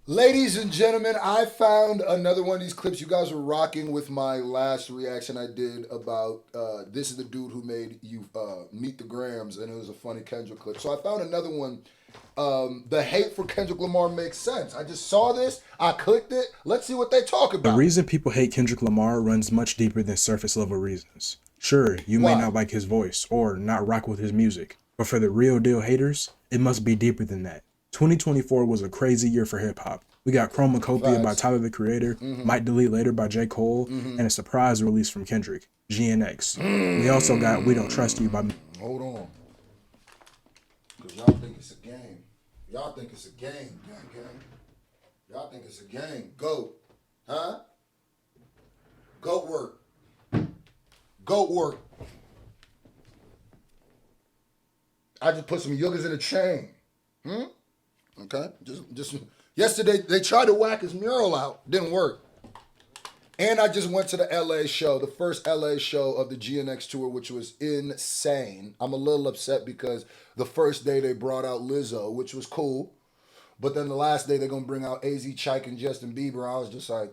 Ladies and gentlemen, I found another one of these clips. You guys were rocking with my last reaction I did about this is the dude who made you meet the Grams, and it was a funny Kendrick clip. So I found another one. The hate for Kendrick Lamar makes sense. I just saw this, I clicked it. Let's see what they talk The about. reason people hate Kendrick Lamar runs much deeper than surface level reasons. Sure, you may Why? not like his voice or not rock with his music, but for the real deal haters, it must be deeper than that. 2024 was a crazy year for hip hop. We got Chromacopia by Facts. Tyler the Creator, Might Delete Later by J. Cole, and a surprise release from Kendrick, GNX. We also got We Don't Trust You by... Hold on. Because y'all think it's a game. Y'all think it's a game, gang. Y'all think it's a game. Goat. Huh? Goat work. Goat work. I just put some yuccas in a chain. Okay? Just yesterday, they tried to whack his mural out. Didn't work. And I just went to the LA show, the first LA show of the GNX tour, which was insane. I'm a little upset because the first day they brought out Lizzo, which was cool. But then the last day they're going to bring out AZ Chike and Justin Bieber. I was just like,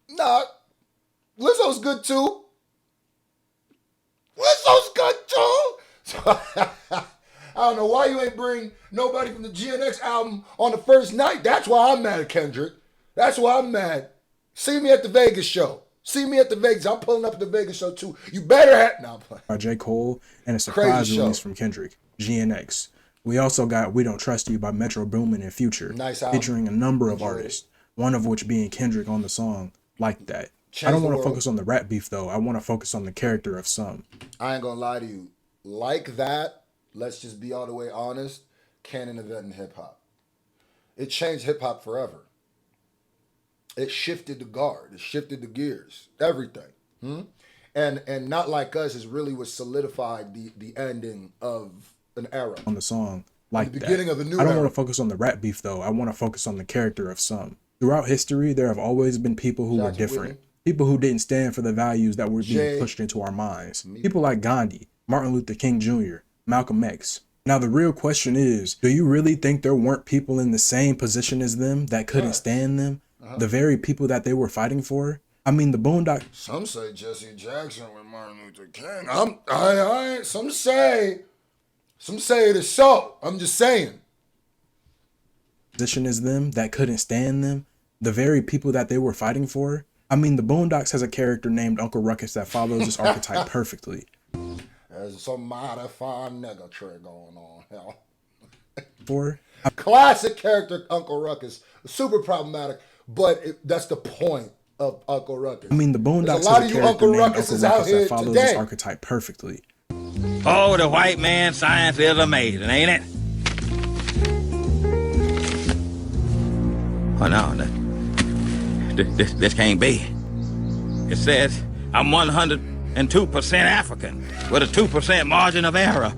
nah, Lizzo's good too. Lizzo's good too. So I don't know why you ain't bring nobody from the GNX album on the first night. That's why I'm mad at Kendrick. That's why I'm mad. See me at the Vegas show. See me at the Vegas. I'm pulling up at the Vegas show too. You better have... No, I'm playing. by J. Cole, and a surprise release from Kendrick, GNX. We also got We Don't Trust You by Metro Boomin and Future, Nice album. featuring a number of Enjoyed artists, one of which being Kendrick on the song Like That. Change I don't the want to world. focus on the rap beef though, I want to focus on the character of some. I ain't gonna lie to you. Like That, let's just be all the way honest, canon event in hip hop. It changed hip hop forever. It shifted the guard. It shifted the gears. Everything. And Not Like Us is really what solidified the ending of an era. On the song Like The That. beginning of a new I don't era. want to focus on the rap beef though, I want to focus on the character of some. Throughout history, there have always been people who Shout were out to different. Whitney. People who didn't stand for the values that were being Jay. pushed into our minds. People like Gandhi, Martin Luther King Jr., Malcolm X. Now the real question is, do you really think there weren't people in the same position as them that couldn't stand them? The very people that they were fighting for? I mean, the Boondocks Some say Jesse Jackson with Martin Luther King. Some say it is so. I'm just saying. position as them that couldn't stand them? The very people that they were fighting for? I mean, the Boondocks has a character named Uncle Ruckus that follows this archetype perfectly. There's some mighty fine nigga trick going on. Hell. For Classic character, Uncle Ruckus. Super problematic, but that's the point of Uncle Ruckus. I mean, the There's Boondocks a lot has of a you character Uncle named Ruckus Uncle is out Ruckus here that follows today. this archetype perfectly. Oh, the white man science is amazing, ain't it? Oh, no, this can't be. It says I'm 102% African with a 2% margin of error.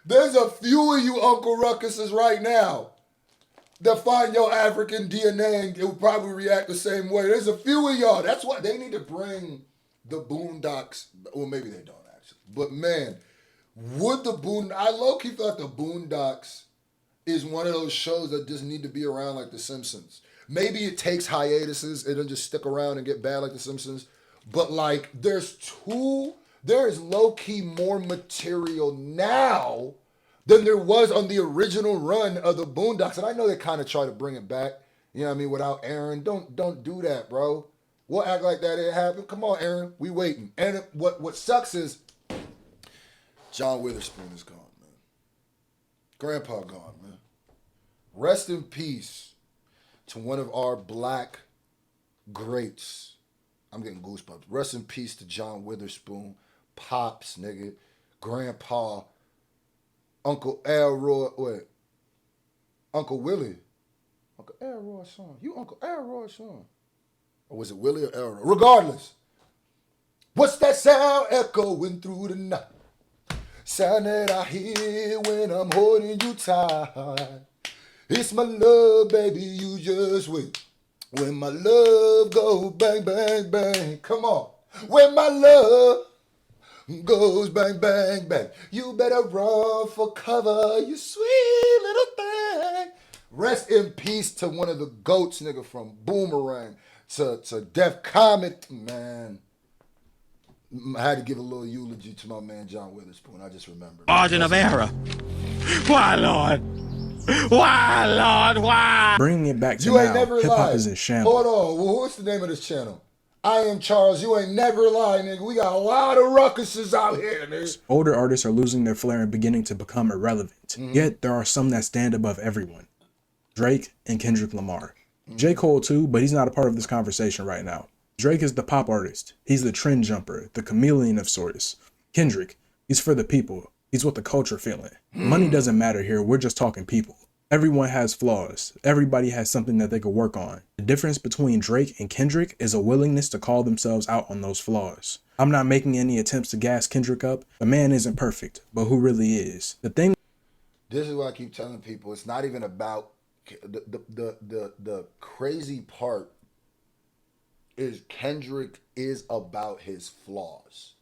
There's a few of you Uncle Ruckuses right now that find your African DNA and it will probably react the same way. There's a few of y'all. That's why they need to bring the Boondocks. Well, maybe they don't actually. But man, I low-key feel like the Boondocks is one of those shows that just need to be around like The Simpsons. Maybe it takes hiatuses and then just stick around and get bad like The Simpsons. But like, there is low-key more material now than there was on the original run of the Boondocks. And I know they kind of try to bring it back, you know what I mean, without Aaron. Don't do that, bro. We'll act like that didn't happen. Come on, Aaron. We waiting. And what sucks is John Witherspoon is gone, man. Grandpa gone, man. Rest in peace to one of our black greats. I'm getting goosebumps. Rest in peace to John Witherspoon. Pops, nigga. Grandpa. Uncle Elroy. Wait. Uncle Willie. Uncle Elroy's son. You Uncle Elroy's son. Or was it Willie or Elroy? Regardless. What's that sound echoing through the night? Sound that I hear when I'm holding you tight. It's my love, baby, you just wait. When my love go bang, bang, bang. Come on. When my love goes bang, bang, bang, you better run for cover, you sweet little thing. Rest in peace to one of the GOATs, nigga, from Boomerang to Def Comet, man. I had to give a little eulogy to my man John Witherspoon. I just remembered. Margin of error. Why, Lord? Why, Lord? Why? Bringing it back to You ain't now, never hip hop lied. is in shambles. Hold on. Well, what's the name of this channel? I am Charles. You ain't never lied, nigga. We got a lot of ruckuses out here, nigga. Older artists are losing their flair and beginning to become irrelevant. Yet there are some that stand above everyone. Drake and Kendrick Lamar. J. Cole too, but he's not a part of this conversation right now. Drake is the pop artist. He's the trend jumper, the chameleon of sorts. Kendrick, he's for the people. He's what the culture feeling. Money doesn't matter here. We're just talking people. Everyone has flaws. Everybody has something that they could work on. The difference between Drake and Kendrick is a willingness to call themselves out on those flaws. I'm not making any attempts to gas Kendrick up. The man isn't perfect, but who really is? The thing. This is what I keep telling people. It's not even about the crazy part is Kendrick is about his flaws.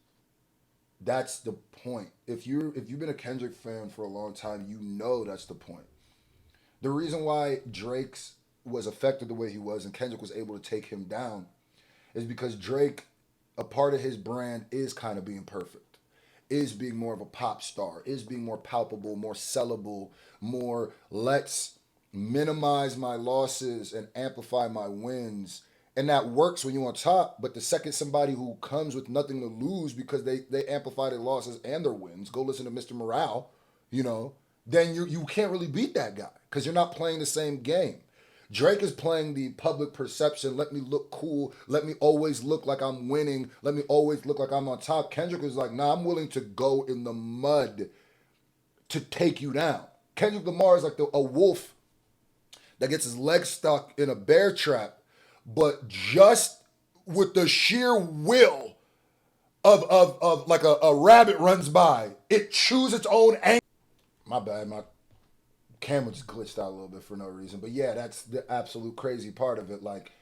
That's the point. If you've been a Kendrick fan for a long time, you know that's the point. The reason why Drake's was affected the way he was and Kendrick was able to take him down is because Drake, a part of his brand is kind of being perfect, is being more of a pop star, is being more palpable, more sellable, more let's minimize my losses and amplify my wins. And that works when you're on top, but the second somebody who comes with nothing to lose because they amplify their losses and their wins, go listen to Mr. Morale, then you can't really beat that guy because you're not playing the same game. Drake is playing the public perception. Let me look cool. Let me always look like I'm winning. Let me always look like I'm on top. Kendrick is like, nah, I'm willing to go in the mud to take you down. Kendrick Lamar is like a wolf that gets his legs stuck in a bear trap, but just with the sheer will of like a rabbit runs by, it chews its own anger. My bad, my camera just glitched out a little bit for no reason. But yeah, that's the absolute crazy part of it. Like,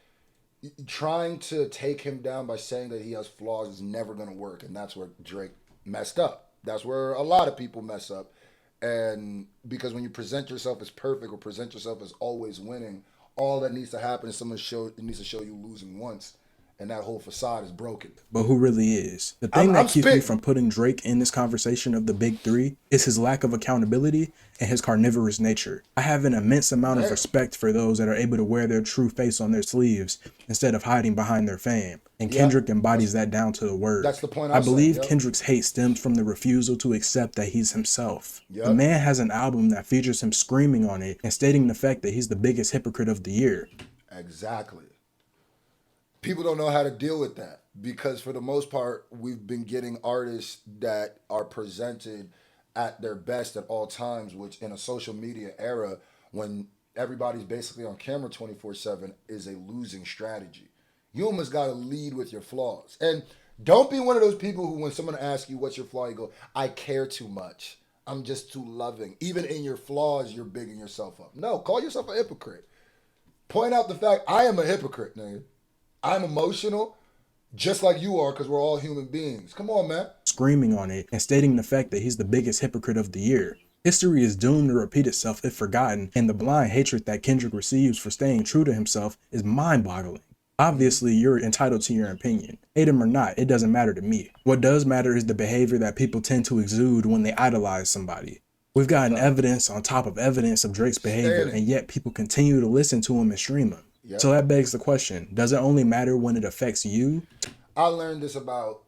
trying to take him down by saying that he has flaws is never going to work. And that's where Drake messed up. That's where a lot of people mess up. And because when you present yourself as perfect or present yourself as always winning, all that needs to happen is someone needs to show you losing once. And that whole facade is broken. But who really is? The thing that keeps me from putting Drake in this conversation of the big three is his lack of accountability and his carnivorous nature. I have an immense amount of respect for those that are able to wear their true face on their sleeves instead of hiding behind their fame. And Kendrick embodies that down to the word. That's the point. I believe Kendrick's hate stems from the refusal to accept that he's himself. The man has an album that features him screaming on it and stating the fact that he's the biggest hypocrite of the year. Exactly. People don't know how to deal with that because for the most part, we've been getting artists that are presented at their best at all times, which in a social media era, when everybody's basically on camera 24/7, is a losing strategy. You almost got to lead with your flaws. And don't be one of those people who, when someone asks you what's your flaw, you go, I care too much. I'm just too loving. Even in your flaws, you're bigging yourself up. No, call yourself a hypocrite. Point out the fact, I am a hypocrite, nigga. I'm emotional, just like you are, because we're all human beings. Come on, man. Screaming on it and stating the fact that he's the biggest hypocrite of the year. History is doomed to repeat itself if forgotten, and the blind hatred that Kendrick receives for staying true to himself is mind-boggling. Obviously, you're entitled to your opinion. Hate him or not, it doesn't matter to me. What does matter is the behavior that people tend to exude when they idolize somebody. We've gotten evidence on top of evidence of Drake's behavior, and yet people continue to listen to him and stream him. Yep. So that begs the question, does it only matter when it affects you? I learned this about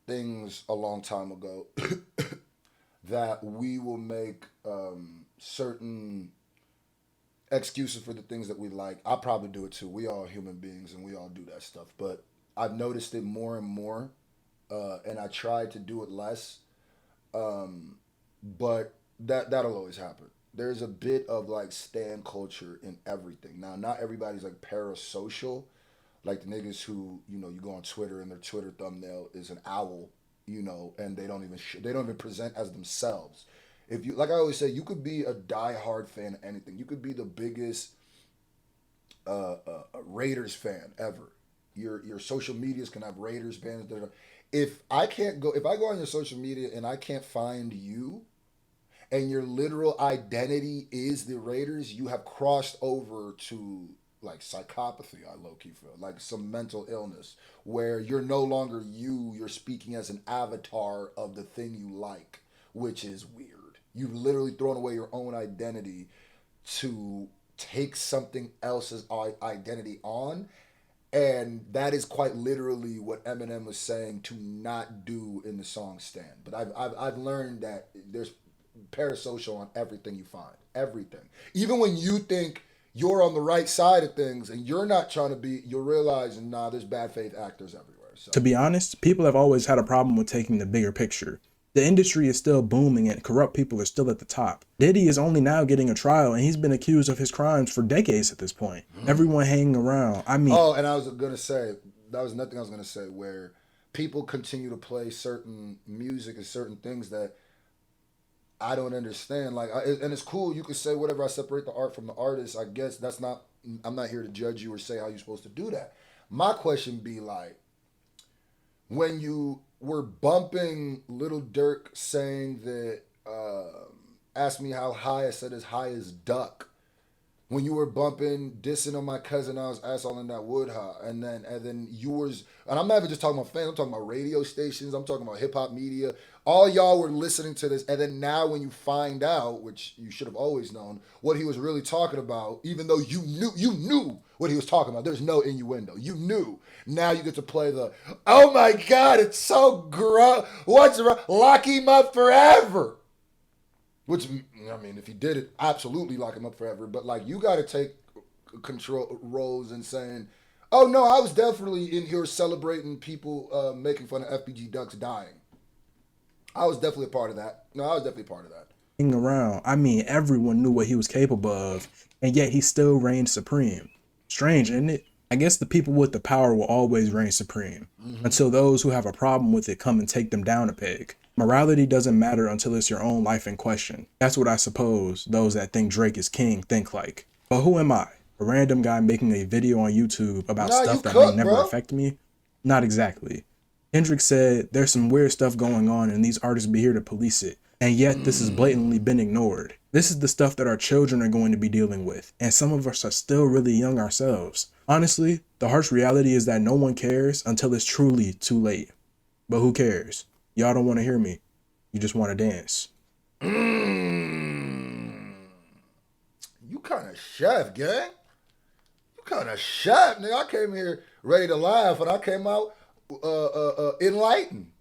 things a long time ago, that we will make certain excuses for the things that we like. I probably do it too. We all human beings and we all do that stuff. But I've noticed it more and more, and I try to do it less, but that'll always happen. There's a bit of like stan culture in everything. Now, not everybody's like parasocial, like the niggas who, you go on Twitter and their Twitter thumbnail is an owl, and they don't even present as themselves. If you, like I always say, you could be a diehard fan of anything. You could be the biggest Raiders fan ever, your social medias can have Raiders bands. If I go on your social media and I can't find you, and your literal identity is the Raiders, you have crossed over to like psychopathy. I low key feel like some mental illness where you're no longer you. You're speaking as an avatar of the thing you like, which is weird. You've literally thrown away your own identity to take something else's identity on. And that is quite literally what Eminem was saying to not do in the song Stand. But I've learned that there's parasocial on everything you find. Everything. Even when you think you're on the right side of things and you're not trying to be, you'll realize, nah, there's bad faith actors everywhere. So. To be honest, people have always had a problem with taking the bigger picture. The industry is still booming and corrupt people are still at the top. Diddy is only now getting a trial and he's been accused of his crimes for decades at this point. Everyone hanging around. I mean... Oh, and I was going to say, that was nothing I was going to say, where people continue to play certain music and certain things that I don't understand. Like, and it's cool. You could say whatever. I separate the art from the artist. I guess that's not, I'm not here to judge you or say how you're supposed to do that. My question be like, when you were bumping Lil Durk saying that, ask me how high, I said as high as duck. When you were bumping, dissing on my cousin, I was ass all in that wood high. And then yours, and I'm not even just talking about fans, I'm talking about radio stations, I'm talking about hip hop media. All y'all were listening to this, and then now when you find out, which you should have always known, what he was really talking about, even though you knew what he was talking about. There's no innuendo. You knew. Now you get to play the, oh my God, it's so gross. What's wrong? Lock him up forever. Which, I mean, if he did it, absolutely lock him up forever. But, like, you got to take control roles and saying, oh, no, I was definitely in here celebrating people making fun of FBG Ducks dying. I was definitely a part of that. No, I was definitely a part of that. Around. I mean, everyone knew what he was capable of, and yet he still reigned supreme. Strange, isn't it? I guess the people with the power will always reign supreme, until those who have a problem with it come and take them down a peg. Morality doesn't matter until it's your own life in question. That's what I suppose those that think Drake is king think like. But who am I? A random guy making a video on YouTube about stuff that may never affect me? Not exactly. Kendrick said there's some weird stuff going on and these artists be here to police it. And yet this has blatantly been ignored. This is the stuff that our children are going to be dealing with. And some of us are still really young ourselves. Honestly, the harsh reality is that no one cares until it's truly too late. But who cares? Y'all don't want to hear me. You just want to dance. You kind of chef, gang. You kind of chef, nigga. I came here ready to laugh, and I came out enlightened.